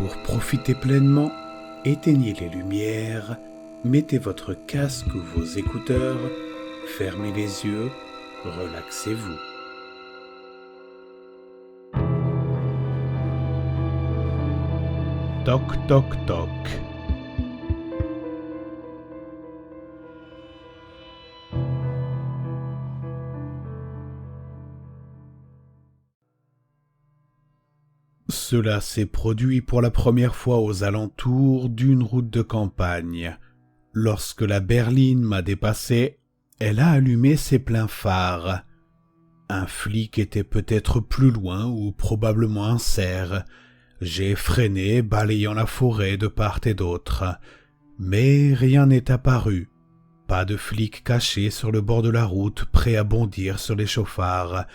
Pour profiter pleinement, éteignez les lumières, mettez votre casque ou vos écouteurs, fermez les yeux, relaxez-vous. Toc toc toc. Cela s'est produit pour la première fois aux alentours d'une route de campagne. Lorsque la berline m'a dépassé, elle a allumé ses pleins phares. Un flic était peut-être plus loin ou probablement un cerf. J'ai freiné, balayant la forêt de part et d'autre. Mais rien n'est apparu. Pas de flic caché sur le bord de la route, prêt à bondir sur les chauffards.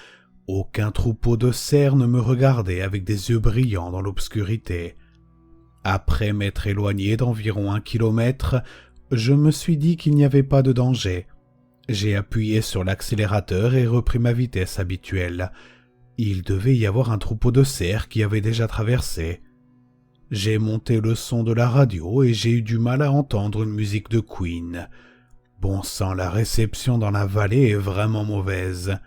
Aucun troupeau de cerfs ne me regardait avec des yeux brillants dans l'obscurité. Après m'être éloigné d'environ 1 kilomètre, je me suis dit qu'il n'y avait pas de danger. J'ai appuyé sur l'accélérateur et repris ma vitesse habituelle. Il devait y avoir un troupeau de cerfs qui avait déjà traversé. J'ai monté le son de la radio et j'ai eu du mal à entendre une musique de Queen. Bon sang, la réception dans la vallée est vraiment mauvaise.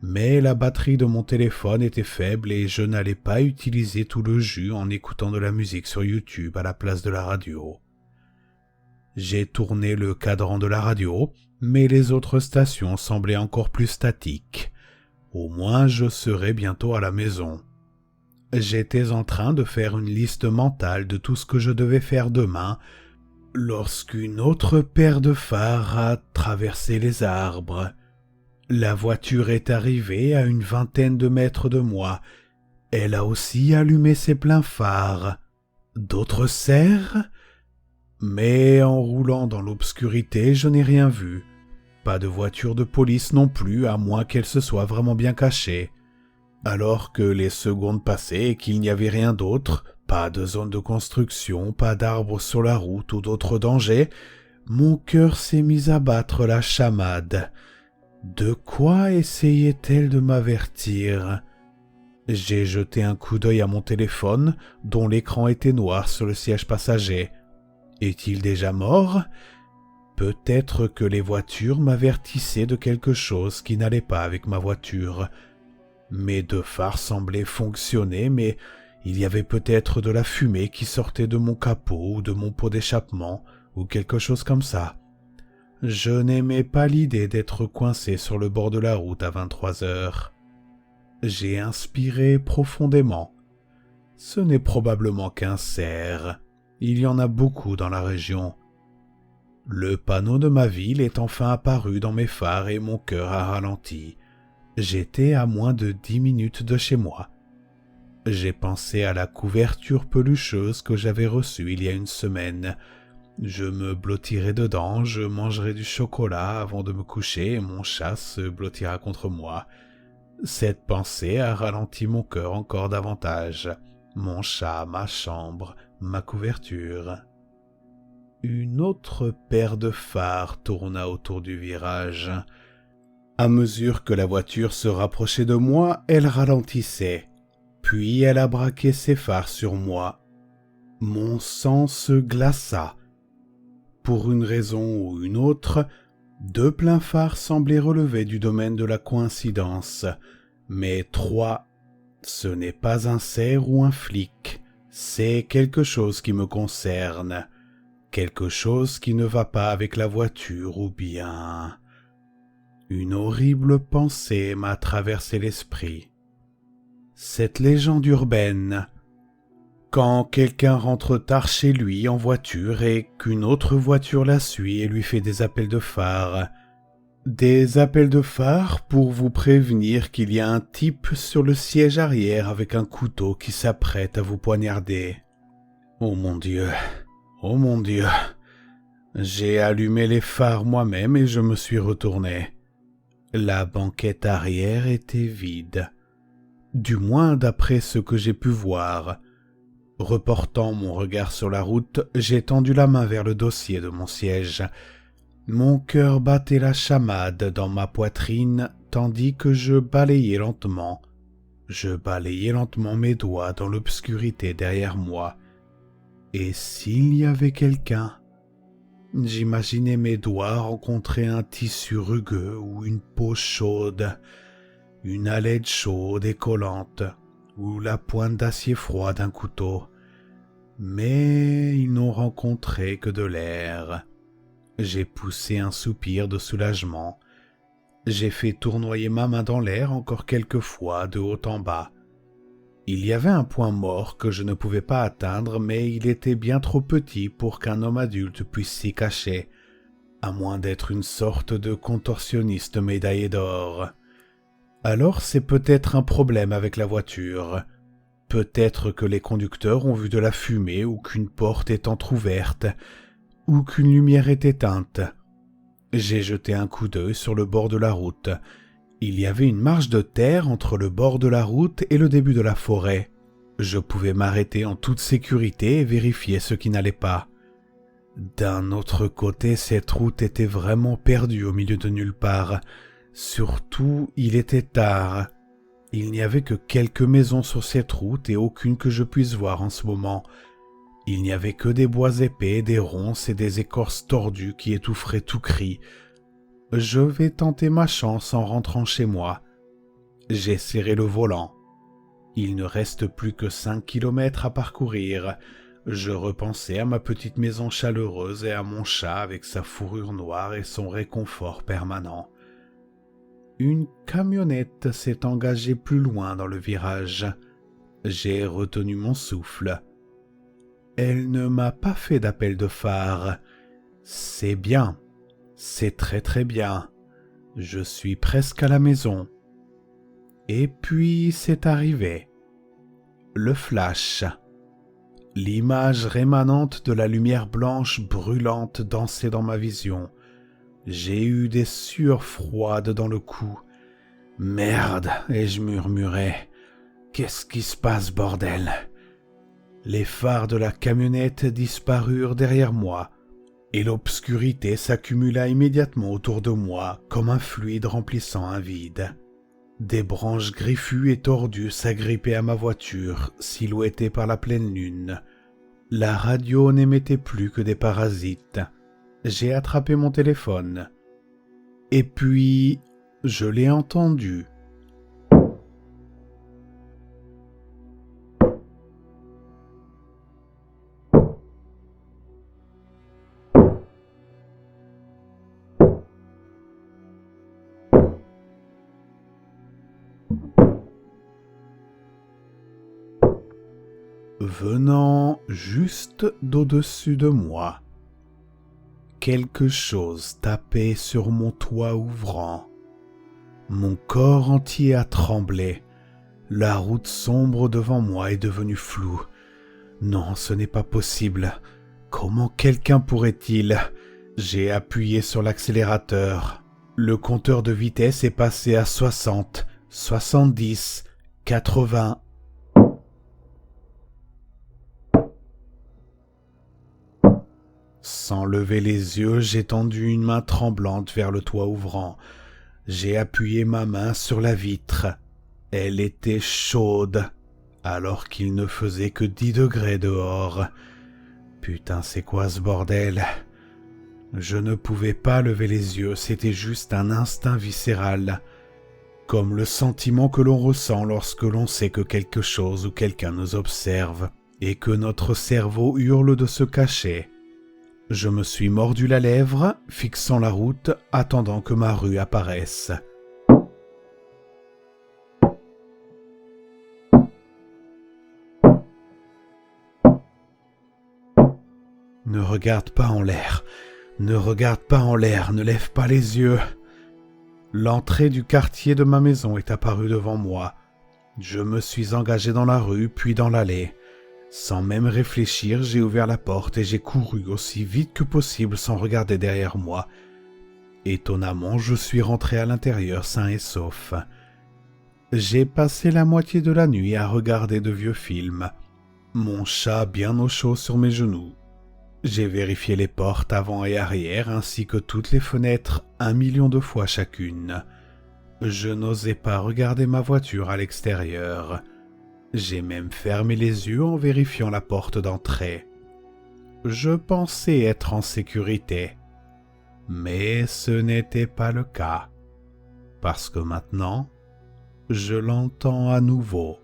Mais la batterie de mon téléphone était faible et je n'allais pas utiliser tout le jus en écoutant de la musique sur YouTube à la place de la radio. J'ai tourné le cadran de la radio, mais les autres stations semblaient encore plus statiques. Au moins je serais bientôt à la maison. J'étais en train de faire une liste mentale de tout ce que je devais faire demain, lorsqu'une autre paire de phares a traversé les arbres. La voiture est arrivée à une 20aine de mètres de moi. Elle a aussi allumé ses pleins phares. D'autres cerfs ? Mais en roulant dans l'obscurité, je n'ai rien vu. Pas de voiture de police non plus, à moins qu'elle se soit vraiment bien cachée. Alors que les secondes passaient et qu'il n'y avait rien d'autre, pas de zone de construction, pas d'arbres sur la route ou d'autres dangers, mon cœur s'est mis à battre la chamade. De quoi essayait-elle de m'avertir ? J'ai jeté un coup d'œil à mon téléphone, dont l'écran était noir sur le siège passager. Est-il déjà mort ? Peut-être que les voitures m'avertissaient de quelque chose qui n'allait pas avec ma voiture. Mes 2 phares semblaient fonctionner, mais il y avait peut-être de la fumée qui sortait de mon capot ou de mon pot d'échappement, ou quelque chose comme ça. Je n'aimais pas l'idée d'être coincé sur le bord de la route à 23 heures. J'ai inspiré profondément. Ce n'est probablement qu'un cerf. Il y en a beaucoup dans la région. Le panneau de ma ville est enfin apparu dans mes phares et mon cœur a ralenti. J'étais à moins de 10 minutes de chez moi. J'ai pensé à la couverture pelucheuse que j'avais reçue il y a une semaine. Je me blottirai dedans, je mangerai du chocolat avant de me coucher et mon chat se blottira contre moi. Cette pensée a ralenti mon cœur encore davantage. Mon chat, ma chambre, ma couverture. Une autre paire de phares tourna autour du virage. À mesure que la voiture se rapprochait de moi, elle ralentissait. Puis elle a braqué ses phares sur moi. Mon sang se glaça. Pour une raison ou une autre, 2 pleins phares semblaient relever du domaine de la coïncidence. Mais 3, ce n'est pas un cerf ou un flic, c'est quelque chose qui me concerne. Quelque chose qui ne va pas avec la voiture ou bien... Une horrible pensée m'a traversé l'esprit. Cette légende urbaine... Quand quelqu'un rentre tard chez lui en voiture et qu'une autre voiture la suit et lui fait des appels de phare. Des appels de phare pour vous prévenir qu'il y a un type sur le siège arrière avec un couteau qui s'apprête à vous poignarder. Oh mon Dieu, oh mon Dieu. J'ai allumé les phares moi-même et je me suis retourné. La banquette arrière était vide. Du moins d'après ce que j'ai pu voir. Reportant mon regard sur la route, j'ai tendu la main vers le dossier de mon siège. Mon cœur battait la chamade dans ma poitrine tandis que je balayais lentement. Je balayais lentement mes doigts dans l'obscurité derrière moi, Et s'il y avait quelqu'un? J'imaginais mes doigts rencontrer un tissu rugueux ou une peau chaude, une haleine chaude et collante, ou la pointe d'acier froid d'un couteau. Mais ils n'ont rencontré que de l'air. J'ai poussé un soupir de soulagement. J'ai fait tournoyer ma main dans l'air encore quelques fois de haut en bas. Il y avait un point mort que je ne pouvais pas atteindre, mais il était bien trop petit pour qu'un homme adulte puisse s'y cacher, à moins d'être une sorte de contorsionniste médaillé d'or. Alors c'est peut-être un problème avec la voiture. Peut-être que les conducteurs ont vu de la fumée ou qu'une porte est entr'ouverte ou qu'une lumière est éteinte. J'ai jeté un coup d'œil sur le bord de la route. Il y avait une marge de terre entre le bord de la route et le début de la forêt. Je pouvais m'arrêter en toute sécurité et vérifier ce qui n'allait pas. D'un autre côté, cette route était vraiment perdue au milieu de nulle part. Surtout, il était tard. Il n'y avait que quelques maisons sur cette route et aucune que je puisse voir en ce moment. Il n'y avait que des bois épais, des ronces et des écorces tordues qui étoufferaient tout cri. Je vais tenter ma chance en rentrant chez moi. J'ai serré le volant. Il ne reste plus que 5 kilomètres à parcourir. Je repensais à ma petite maison chaleureuse et à mon chat avec sa fourrure noire et son réconfort permanent. Une camionnette s'est engagée plus loin dans le virage. J'ai retenu mon souffle. Elle ne m'a pas fait d'appel de phare. C'est bien. C'est très très bien. Je suis presque à la maison. Et puis c'est arrivé. Le flash. L'image rémanente de la lumière blanche brûlante dansait dans ma vision. J'ai eu des sueurs froides dans le cou. Merde, et je murmurais. Qu'est-ce qui se passe, bordel? Les phares de la camionnette disparurent derrière moi, et l'obscurité s'accumula immédiatement autour de moi comme un fluide remplissant un vide. Des branches griffues et tordues s'agrippaient à ma voiture, silhouettée par la pleine lune. La radio n'émettait plus que des parasites. J'ai attrapé mon téléphone. Et puis, je l'ai entendu. Venant juste d'au-dessus de moi. Quelque chose tapait sur mon toit ouvrant. Mon corps entier a tremblé. La route sombre devant moi est devenue floue. Non, ce n'est pas possible. Comment quelqu'un pourrait-il? J'ai appuyé sur l'accélérateur. Le compteur de vitesse est passé à 60, 70, 80... Sans lever les yeux, j'ai tendu une main tremblante vers le toit ouvrant. J'ai appuyé ma main sur la vitre. Elle était chaude, alors qu'il ne faisait que 10 degrés dehors. Putain, c'est quoi ce bordel? Je ne pouvais pas lever les yeux, c'était juste un instinct viscéral. Comme le sentiment que l'on ressent lorsque l'on sait que quelque chose ou quelqu'un nous observe, et que notre cerveau hurle de se cacher. Je me suis mordu la lèvre, fixant la route, attendant que ma rue apparaisse. Ne regarde pas en l'air, ne regarde pas en l'air, ne lève pas les yeux. L'entrée du quartier de ma maison est apparue devant moi. Je me suis engagé dans la rue, puis dans l'allée. Sans même réfléchir, j'ai ouvert la porte et j'ai couru aussi vite que possible sans regarder derrière moi. Étonnamment, je suis rentré à l'intérieur sain et sauf. J'ai passé la moitié de la nuit à regarder de vieux films, mon chat bien au chaud sur mes genoux. J'ai vérifié les portes avant et arrière ainsi que toutes les fenêtres 1 million de fois chacune. Je n'osais pas regarder ma voiture à l'extérieur. J'ai même fermé les yeux en vérifiant la porte d'entrée. Je pensais être en sécurité, mais ce n'était pas le cas, parce que maintenant, je l'entends à nouveau.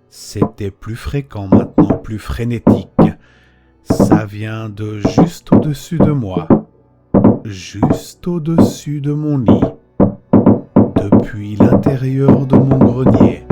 C'était plus fréquent maintenant, plus frénétique. Ça vient de juste au-dessus de moi, juste au-dessus de mon lit, depuis l'intérieur de mon grenier.